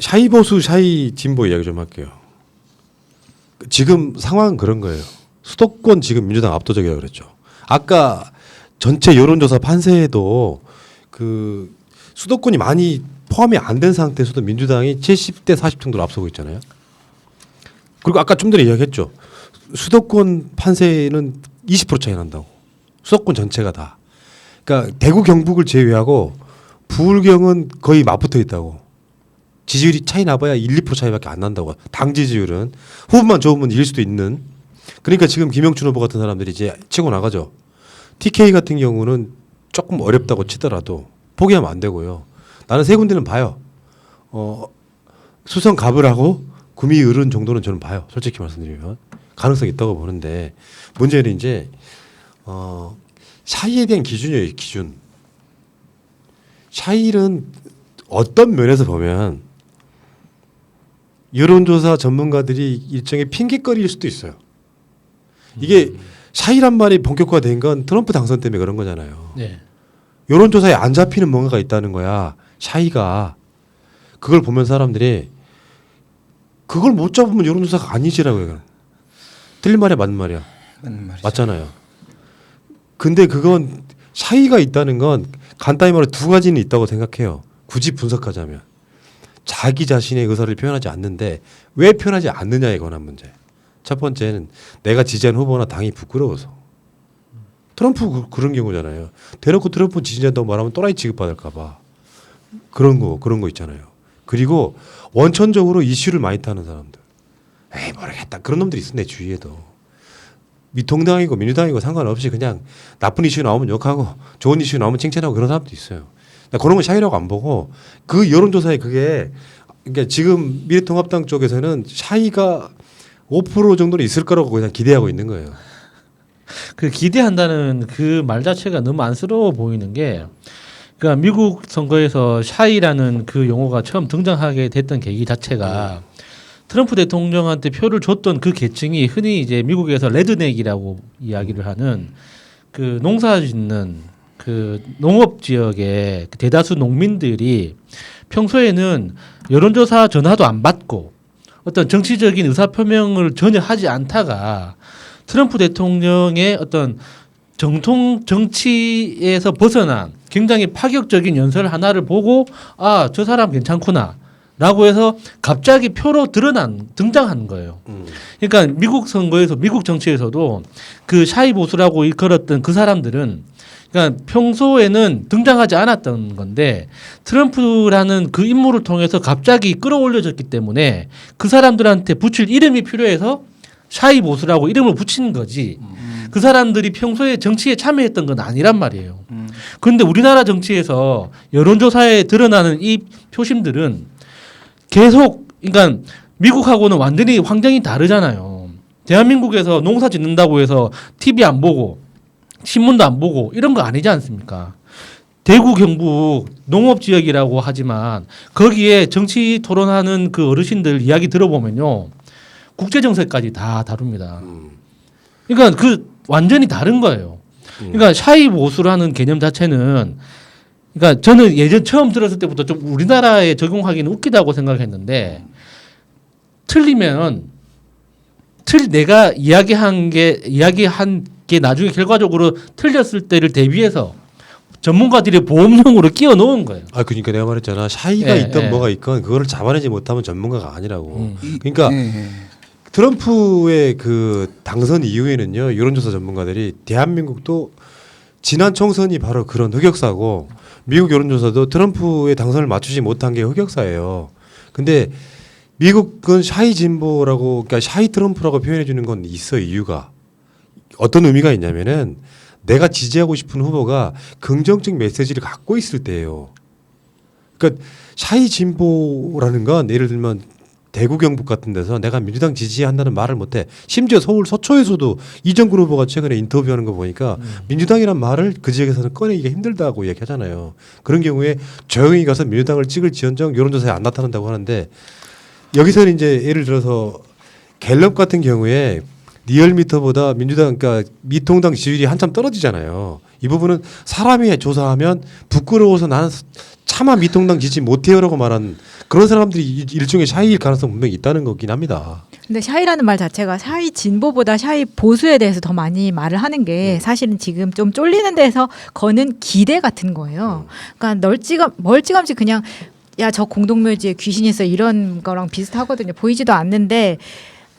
샤이 보수, 샤이 진보 이야기 좀 할게요. 지금 상황은 그런 거예요. 수도권 지금 민주당 압도적이라고 그랬죠. 아까 전체 여론조사 판세에도 그 수도권이 많이 포함이 안 된 상태에서도 민주당이 70대 40 정도로 앞서고 있잖아요. 그리고 아까 좀 전에 이야기했죠. 수도권 판세는 20% 차이 난다고. 수도권 전체가 다. 그러니까 대구 경북을 제외하고 부울경은 거의 맞붙어 있다고. 지지율이 차이 나봐야 1, 2% 차이밖에 안 난다고. 당 지지율은 후보만 좋으면 이길 수도 있는. 그러니까 지금 김영춘 후보 같은 사람들이 이제 치고 나가죠. TK 같은 경우는 조금 어렵다고 치더라도 포기하면 안 되고요. 나는 세 군데는 봐요. 수성 갑을하고 구미 을은 정도는 저는 봐요. 솔직히 말씀드리면 가능성이 있다고 보는데 문제는 이제 샤이에 대한 기준이에요. 기준. 샤이는 어떤 면에서 보면 여론조사 전문가들이 일종의 핑계거리일 수도 있어요. 이게 샤이란 말이 본격화된 건 트럼프 당선 때문에 그런 거잖아요. 네. 여론조사에 안 잡히는 뭔가가 있다는 거야. 샤이가. 그걸 보면 사람들이 그걸 못 잡으면 여론조사가 아니지라고 해요. 틀린 말이야 맞는 말이야. 맞는 말이죠. 맞잖아요. 근데 그건 샤이가 있다는 건 간단히 말해 두 가지는 있다고 생각해요. 굳이 분석하자면. 자기 자신의 의사를 표현하지 않는데 왜 표현하지 않느냐에 관한 문제. 첫 번째는 내가 지지한 후보나 당이 부끄러워서. 트럼프 그런 경우잖아요. 대놓고 트럼프 지지한다고 말하면 또라이 취급받을까 봐. 그런 거 있잖아요. 그리고 원천적으로 이슈를 많이 타는 사람들. 에이 모르겠다. 그런 놈들이 있어 내 주위에도. 미통당이고 민주당이고 상관없이 그냥 나쁜 이슈 나오면 욕하고 좋은 이슈 나오면 칭찬하고 그런 사람도 있어요. 나 그런 건 샤이라고 안 보고 그 여론조사에 그게 그러니까 지금 미래통합당 쪽에서는 샤이가 5% 정도는 있을 거라고 그냥 기대하고 있는 거예요. 그 기대한다는 그 말 자체가 너무 안쓰러워 보이는 게, 그러니까 미국 선거에서 샤이라는 그 용어가 처음 등장하게 됐던 계기 자체가 트럼프 대통령한테 표를 줬던 그 계층이 흔히 이제 미국에서 레드넥이라고 이야기를 하는 그 농사 짓는 그 농업 지역의 그 대다수 농민들이 평소에는 여론조사 전화도 안 받고 어떤 정치적인 의사표명을 전혀 하지 않다가 트럼프 대통령의 어떤 정통 정치에서 벗어난 굉장히 파격적인 연설 하나를 보고 아, 저 사람 괜찮구나 라고 해서 갑자기 표로 등장한 거예요. 그러니까 미국 선거에서 미국 정치에서도 그 샤이 보수라고 일컬었던 그 사람들은 그러니까 평소에는 등장하지 않았던 건데 트럼프라는 그 인물을 통해서 갑자기 끌어올려졌기 때문에 그 사람들한테 붙일 이름이 필요해서 샤이 보수라고 이름을 붙이는 거지. 그 사람들이 평소에 정치에 참여했던 건 아니란 말이에요. 그런데 우리나라 정치에서 여론조사에 드러나는 이 표심들은 계속 그러니까 미국하고는 완전히 환경이 다르잖아요. 대한민국에서 농사 짓는다고 해서 TV 안 보고 신문도 안 보고 이런 거 아니지 않습니까? 대구 경북 농업 지역이라고 하지만 거기에 정치 토론하는 그 어르신들 이야기 들어보면요. 국제 정세까지 다 다룹니다. 그러니까 그 완전히 다른 거예요. 그러니까 샤이 보수라는 개념 자체는 그러니까 저는 예전 처음 들었을 때부터 좀 우리나라에 적용하기는 웃기다고 생각했는데 틀리면 내가 이야기한 게 나중에 결과적으로 틀렸을 때를 대비해서 전문가들이 보험용으로 끼워 넣은 거예요. 아 그러니까 내가 말했잖아. 샤이가 있던 뭐가 있건 그거를 잡아내지 못하면 전문가가 아니라고. 그러니까 트럼프의 그 당선 이후에는요. 여론조사 전문가들이 대한민국도 지난 총선이 바로 그런 흑역사고 미국 여론조사도 트럼프의 당선을 맞추지 못한 게 흑역사예요. 근데 미국은 샤이 진보라고 그러니까 샤이 트럼프라고 표현해 주는 건 있어 이유가. 어떤 의미가 있냐면은 내가 지지하고 싶은 후보가 긍정적 메시지를 갖고 있을 때예요. 그러니까 샤이 진보라는 건 예를 들면 대구 경북 같은 데서 내가 민주당 지지한다는 말을 못해. 심지어 서울 서초에서도 이정근 후보가 최근에 인터뷰하는 거 보니까 민주당이란 말을 그 지역에서는 꺼내기가 힘들다고 얘기하잖아요. 그런 경우에 조용히 가서 민주당을 찍을지언정 여론조사에 안 나타난다고 하는데 여기서는 이제 예를 들어서 갤럽 같은 경우에 리얼미터보다 민주당 그러니까 미통당 지지율이 한참 떨어지잖아요. 이 부분은 사람이 조사하면 부끄러워서 나는 차마 미통당 지지 못해요라고 말한 그런 사람들이 일종의 샤이일 가능성 분명히 있다는 거긴 합니다. 근데 샤이라는 말 자체가 샤이 진보보다 샤이 보수에 대해서 더 많이 말을 하는 게 사실은 지금 좀 쫄리는 데서 거는 기대 같은 거예요. 그러니까 멀찌감치 그냥 야, 저 공동묘지에 귀신이 있어 이런 거랑 비슷하거든요. 보이지도 않는데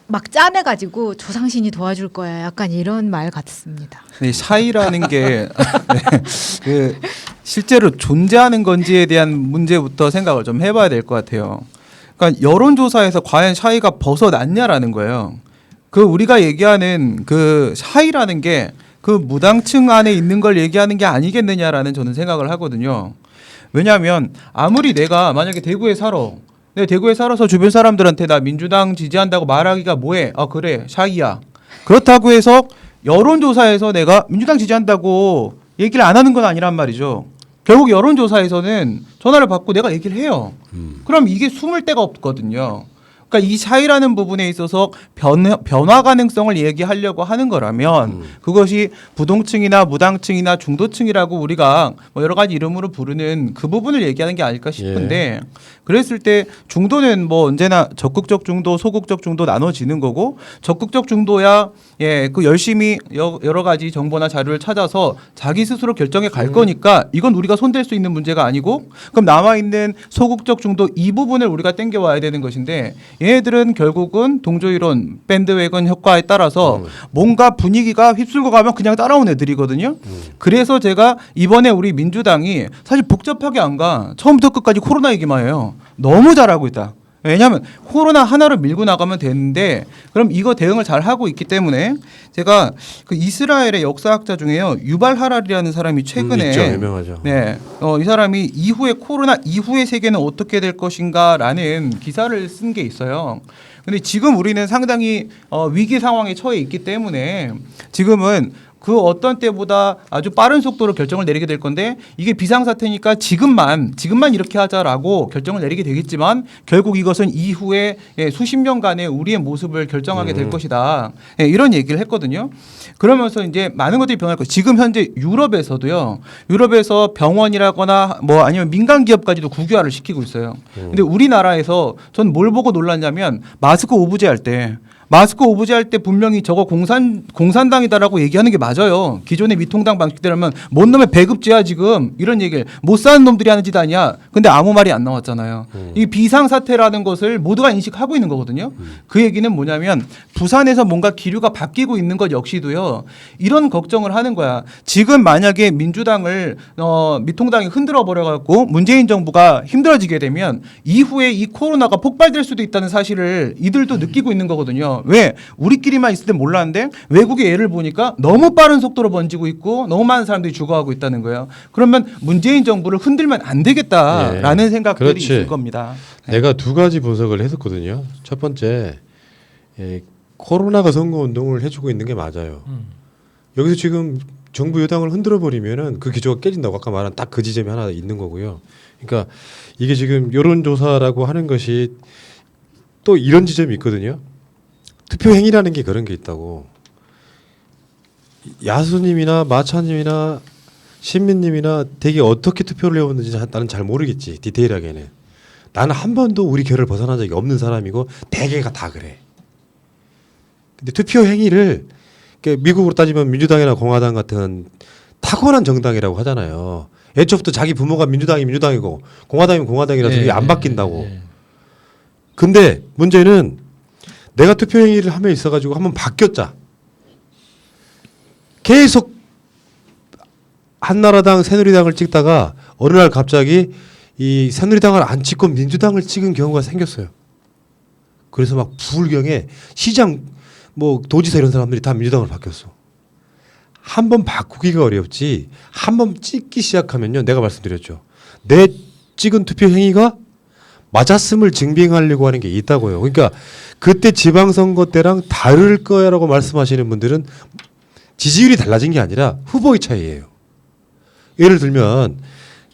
막 짜내가지고 조상신이 도와줄 거야. 약간 이런 말 같습니다. 네, 샤이라는 게 네, 그 실제로 존재하는 건지에 대한 문제부터 생각을 좀 해봐야 될 것 같아요. 그러니까 여론조사에서 과연 샤이가 벗어났냐라는 거예요. 그 우리가 얘기하는 그 샤이라는 게 그 무당층 안에 있는 걸 얘기하는 게 아니겠느냐라는 저는 생각을 하거든요. 왜냐하면 아무리 내가 만약에 대구에 살아. 내 대구에 살아서 주변 사람들한테 나 민주당 지지한다고 말하기가 뭐해? 아 그래 샤이야. 그렇다고 해서 여론조사에서 내가 민주당 지지한다고 얘기를 안 하는 건 아니란 말이죠. 결국 여론조사에서는 전화를 받고 내가 얘기를 해요. 그럼 이게 숨을 데가 없거든요. 그러니까 이 샤이라는 부분에 있어서 변화 가능성을 얘기하려고 하는 거라면 그것이 부동층이나 무당층이나 중도층이라고 우리가 뭐 여러 가지 이름으로 부르는 그 부분을 얘기하는 게 아닐까 싶은데 그랬을 때 중도는 뭐 언제나 적극적 중도, 소극적 중도 나눠지는 거고 적극적 중도야 그 열심히 여러 가지 정보나 자료를 찾아서 자기 스스로 결정해 갈 거니까 이건 우리가 손댈 수 있는 문제가 아니고 그럼 남아 있는 소극적 중도 이 부분을 우리가 땡겨 와야 되는 것인데 얘네들은 결국은 동조이론 밴드웨건 효과에 따라서 뭔가 분위기가 휩쓸고 가면 그냥 따라온 애들이거든요. 그래서 제가 이번에 우리 민주당이 사실 복잡하게 안 가. 처음부터 끝까지 코로나 얘기만 해요. 너무 잘하고 있다. 왜냐하면 코로나 하나로 밀고 나가면 되는데 그럼 이거 대응을 잘 하고 있기 때문에 제가 그 이스라엘의 역사학자 중에요 유발 하랄이라는 사람이 최근에 있죠, 유명하죠. 네, 이 사람이 이후에 코로나 이후의 세계는 어떻게 될 것인가라는 기사를 쓴 게 있어요. 근데 지금 우리는 상당히 위기 상황에 처해 있기 때문에 지금은 그 어떤 때보다 아주 빠른 속도로 결정을 내리게 될 건데 이게 비상사태니까 지금만 이렇게 하자라고 결정을 내리게 되겠지만 결국 이것은 이후에 수십 년간의 우리의 모습을 결정하게 될 것이다. 이런 얘기를 했거든요. 그러면서 이제 많은 것들이 변할 거예요. 지금 현재 유럽에서도요. 유럽에서 병원이라거나 뭐 아니면 민간 기업까지도 국유화를 시키고 있어요. 근데 우리나라에서 전 뭘 보고 놀랐냐면 마스크 오브제 할 때 분명히 저거 공산당이다라고 얘기하는 게 맞아요. 기존의 미통당 방식대로면 뭔 놈의 배급제야 지금 이런 얘기를 못 사는 놈들이 하는 짓 아니야. 근데 아무 말이 안 나왔잖아요. 이 비상사태라는 것을 모두가 인식하고 있는 거거든요. 그 얘기는 뭐냐면 부산에서 뭔가 기류가 바뀌고 있는 것 역시도요. 이런 걱정을 하는 거야. 지금 만약에 민주당을 미통당이 흔들어 버려갖고 문재인 정부가 힘들어지게 되면 이후에 이 코로나가 폭발될 수도 있다는 사실을 이들도 느끼고 있는 거거든요. 왜? 우리끼리만 있을 땐 몰랐는데 외국의 예를 보니까 너무 빠른 속도로 번지고 있고 너무 많은 사람들이 죽어가고 있다는 거예요. 그러면 문재인 정부를 흔들면 안 되겠다라는 생각들이 그렇지. 있을 겁니다. 내가 두 가지 분석을 했었거든요. 첫 번째, 코로나가 선거운동을 해주고 있는 게 맞아요. 여기서 지금 정부 여당을 흔들어 버리면은 그 기조가 깨진다고 아까 말한 딱 그 지점이 하나 있는 거고요. 그러니까 이게 지금 여론조사라고 하는 것이 또 이런 지점이 있거든요. 투표행위라는 게 그런 게 있다고. 야수님이나 마차님이나 신민님이나 되게 어떻게 투표를 해왔는지 나는 잘 모르겠지. 디테일하게는. 나는 한 번도 우리 결을 벗어난 적이 없는 사람이고 대개가 다 그래. 근데 투표행위를 미국으로 따지면 민주당이나 공화당 같은 타고난 정당이라고 하잖아요. 애초부터 자기 부모가 민주당이고 공화당이면 공화당이라서 그게 안 바뀐다고. 근데 문제는 내가 투표행위를 함에 있어가지고 한번 바뀌었자. 계속 한나라당, 새누리당을 찍다가 어느 날 갑자기 이 새누리당을 안 찍고 민주당을 찍은 경우가 생겼어요. 그래서 막 부울경에 시장, 뭐 도지사 이런 사람들이 다 민주당으로 바뀌었어. 한 번 바꾸기가 어렵지. 한 번 찍기 시작하면요, 내가 말씀드렸죠. 내 찍은 투표행위가 맞았음을 증빙하려고 하는 게 있다고요. 그러니까 그때 지방선거 때랑 다를 거야라고 말씀하시는 분들은 지지율이 달라진 게 아니라 후보의 차이예요. 예를 들면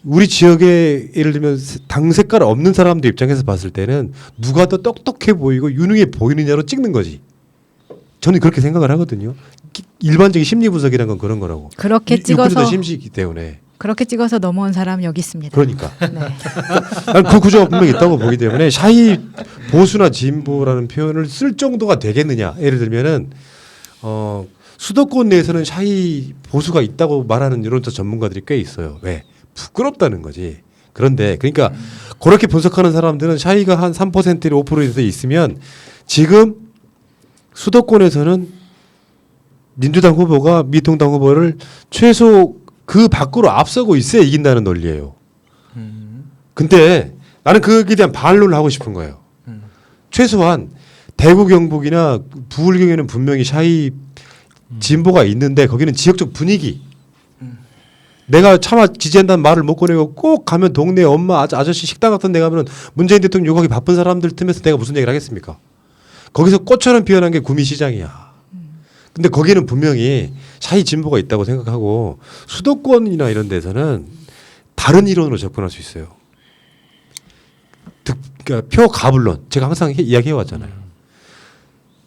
우리 지역에 예를 들면 당 색깔 없는 사람들 입장에서 봤을 때는 누가 더 똑똑해 보이고 유능해 보이느냐로 찍는 거지. 저는 그렇게 생각을 하거든요. 일반적인 심리 분석이라는 건 그런 거라고. 그렇게 찍어서 심시이기 때문에. 그렇게 찍어서 넘어온 사람 여기 있습니다. 그러니까 네. 난 그 구조가 분명히 있다고 보기 때문에 샤이 보수나 진보라는 표현을 쓸 정도가 되겠느냐. 예를 들면은 수도권 내에서는 샤이 보수가 있다고 말하는 여론조사 전문가들이 꽤 있어요. 왜? 부끄럽다는 거지. 그런데 그러니까 그렇게 분석하는 사람들은 샤이가 한 3%를 5%에서 있으면 지금 수도권에서는 민주당 후보가 미통당 후보를 최소 그 밖으로 앞서고 있어야 이긴다는 논리예요. 근데 나는 거기에 대한 반론을 하고 싶은 거예요. 최소한 대구 경북이나 부울경에는 분명히 샤이 진보가 있는데 거기는 지역적 분위기. 내가 차마 지지한다는 말을 못 꺼내고 꼭 가면 동네 엄마 아저씨 식당 같은 데 가면 문재인 대통령 욕하기 바쁜 사람들 틈에서 내가 무슨 얘기를 하겠습니까? 거기서 꽃처럼 피어난 게 구미시장이야. 근데 거기는 분명히 샤이 진보가 있다고 생각하고 수도권이나 이런 데서는 다른 이론으로 접근할 수 있어요. 그러니까 표 가불론. 제가 항상 이야기해 왔잖아요.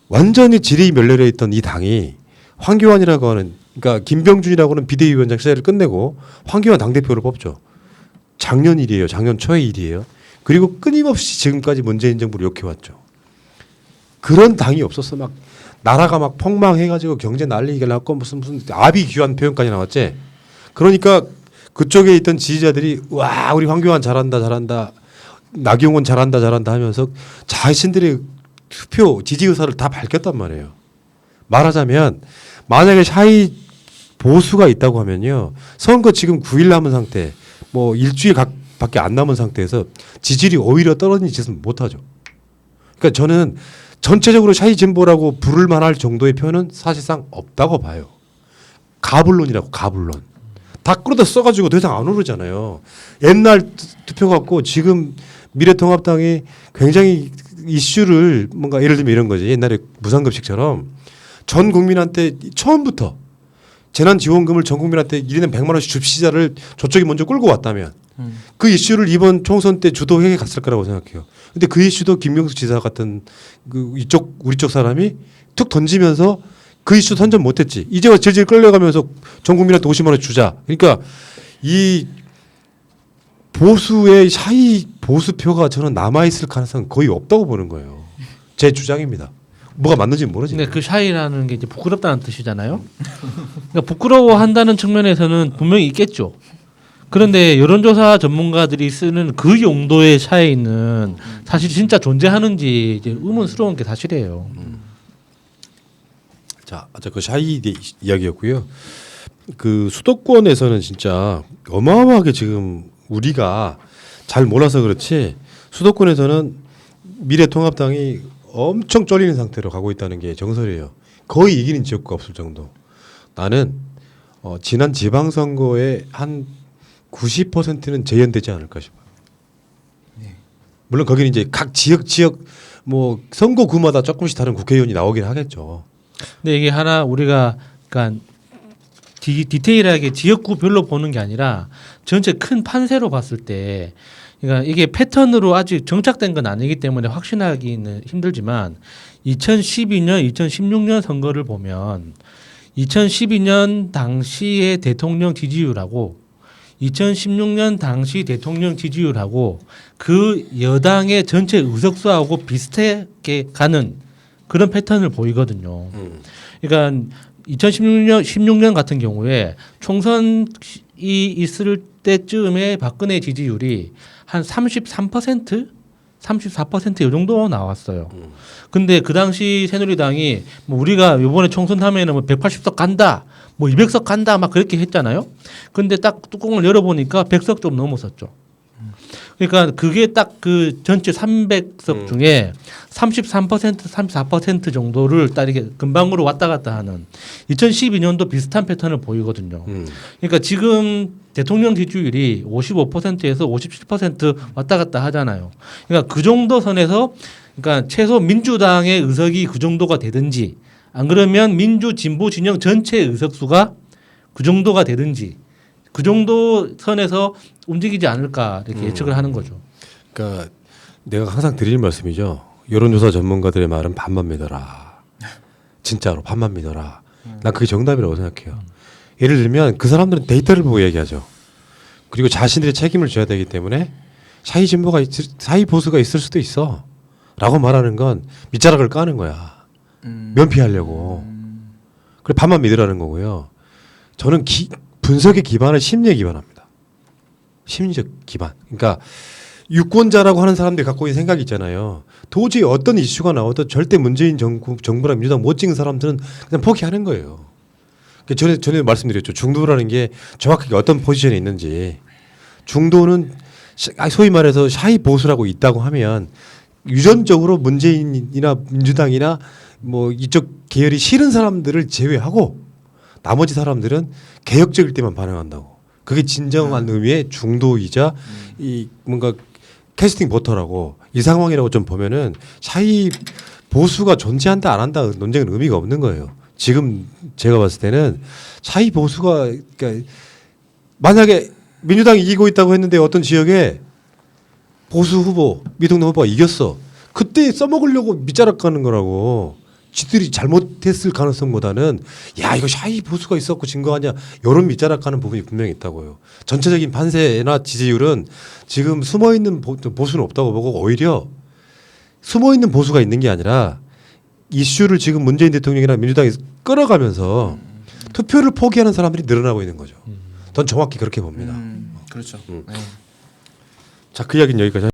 완전히 질이 멸렬해 있던 이 당이 황교안이라고 하는 그러니까 김병준이라고 하는 비대위원장 시절을 끝내고 황교안 당대표를 뽑죠. 작년 일이에요. 작년 초의 일이에요. 그리고 끊임없이 지금까지 문재인 정부를 욕해왔죠. 그런 당이 없었어. 막 나라가 막 폭망해가지고 경제 난리가 났고 무슨 아비규환 표현까지 나왔지. 그러니까 그쪽에 있던 지지자들이 와 우리 황교안 잘한다 나경원 잘한다 하면서 자신들의 투표 지지 의사를 다 밝혔단 말이에요. 말하자면 만약에 샤이 보수가 있다고 하면요 선거 지금 9일 남은 상태 뭐 일주일 밖에 안 남은 상태에서 지지율이 오히려 떨어진 짓은 못하죠. 그러니까 저는 전체적으로 샤이 진보라고 부를 만할 정도의 표현은 사실상 없다고 봐요. 가불론이라고 가불론. 다 끌어다 써가지고 더 이상 안 오르잖아요. 옛날 투표 갖고 지금 미래통합당이 굉장히 이슈를 뭔가 예를 들면 이런 거지. 옛날에 무상급식처럼 전 국민한테 처음부터 재난지원금을 전 국민한테 1년에 100만 원씩 줍시자를 저쪽이 먼저 끌고 왔다면 그 이슈를 이번 총선 때 주도해 갔을 거라고 생각해요. 근데 그 이슈도 김명수 지사 같은 우리 쪽 사람이 툭 던지면서 그 이슈 선전 못했지. 이제 와 질질 끌려가면서 전 국민한테 50만 원 주자. 그러니까 이 보수의 샤이 보수표가 저는 남아있을 가능성은 거의 없다고 보는 거예요. 제 주장입니다. 뭐가 맞는지는 모르지. 근데 그 샤이라는 게 이제 부끄럽다는 뜻이잖아요. 그러니까 부끄러워한다는 측면에서는 분명히 있겠죠. 그런데 여론조사 전문가들이 쓰는 그 용도의 샤이는 사실 진짜 존재하는지 이제 의문스러운 게 사실이에요. 자, 그 샤이 이야기였고요. 그 수도권에서는 진짜 어마어마하게 지금 우리가 잘 몰라서 그렇지 수도권에서는 미래통합당이 엄청 쫄리는 상태로 가고 있다는 게 정설이에요. 거의 이기는 지역구가 없을 정도. 나는 지난 지방선거의 한 90%는 재연되지 않을까 싶어요. 물론 거기는 이제 각 지역 뭐 선거구마다 조금씩 다른 국회의원이 나오긴 하겠죠. 근데 이게 하나 우리가 그러니까 디테일하게 지역구별로 보는 게 아니라 전체 큰 판세로 봤을 때 그러니까 이게 패턴으로 아직 정착된 건 아니기 때문에 확신하기는 힘들지만 2012년, 2016년 선거를 보면 2012년 당시의 대통령 지지율하고 2016년 당시 대통령 지지율하고 그 여당의 전체 의석수하고 비슷하게 가는 그런 패턴을 보이거든요. 그러니까 2016년 같은 경우에 총선이 있을 때쯤에 박근혜 지지율이 한 33%, 34% 이 정도 나왔어요. 근데 그 당시 새누리당이 뭐 우리가 이번에 총선 하면은 뭐 180석 간다, 뭐 200석 간다 막 그렇게 했잖아요. 근데 딱 뚜껑을 열어보니까 100석 좀 넘었었죠. 그러니까 그게 딱 그 전체 300석 중에 33%, 34% 정도를 딱 이렇게 금방으로 왔다 갔다 하는 2012년도 비슷한 패턴을 보이거든요. 그러니까 지금 대통령 지지율이 55%에서 57% 왔다 갔다 하잖아요. 그러니까 그 정도 선에서 그러니까 최소 민주당의 의석이 그 정도가 되든지 안 그러면 민주 진보 진영 전체 의석수가 그 정도가 되든지 그 정도 선에서 움직이지 않을까 이렇게 예측을 하는 거죠. 그러니까 내가 항상 드리는 말씀이죠. 여론조사 전문가들의 말은 반만 믿어라. 진짜로 반만 믿어라. 난 그게 정답이라고 생각해요. 예를 들면 그 사람들은 데이터를 보고 얘기하죠. 그리고 자신들의 책임을 져야 되기 때문에 샤이 진보가 샤이 보수가 있을 수도 있어라고 말하는 건 밑자락을 까는 거야. 면피하려고. 그래 반만 믿으라는 거고요. 저는 분석의 기반을 심리에 기반합니다. 심리적 기반. 그러니까 유권자라고 하는 사람들이 갖고 있는 생각이 있잖아요. 도저히 어떤 이슈가 나와도 절대 문재인 정부랑 민주당 못 찍은 사람들은 그냥 포기하는 거예요. 전에 말씀드렸죠. 중도라는 게 정확하게 어떤 포지션에 있는지. 중도는 소위 말해서 샤이 보수라고 있다고 하면 유전적으로 문재인이나 민주당이나 뭐 이쪽 계열이 싫은 사람들을 제외하고 나머지 사람들은 개혁적일 때만 반응한다고. 그게 진정한 의미의 중도이자 이 뭔가 캐스팅 보터라고 이 상황이라고 좀 보면은 샤이 보수가 존재한다 안 한다 논쟁은 의미가 없는 거예요. 지금 제가 봤을 때는 샤이 보수가 그러니까 만약에 민주당이 이기고 있다고 했는데 어떤 지역에 보수 후보 미동남 후보가 이겼어. 그때 써먹으려고 밑자락 가는 거라고. 지들이 잘못했을 가능성보다는 야 이거 샤이 보수가 있었고 진 거 아니야 이런 밑자락 가는 부분이 분명히 있다고요. 전체적인 판세나 지지율은 지금 숨어있는 보수는 없다고 보고 오히려 숨어있는 보수가 있는 게 아니라 이슈를 지금 문재인 대통령이나 민주당이 끌어가면서 투표를 포기하는 사람들이 늘어나고 있는 거죠. 전 정확히 그렇게 봅니다. 그렇죠. 자, 그 이야기는 여기까지.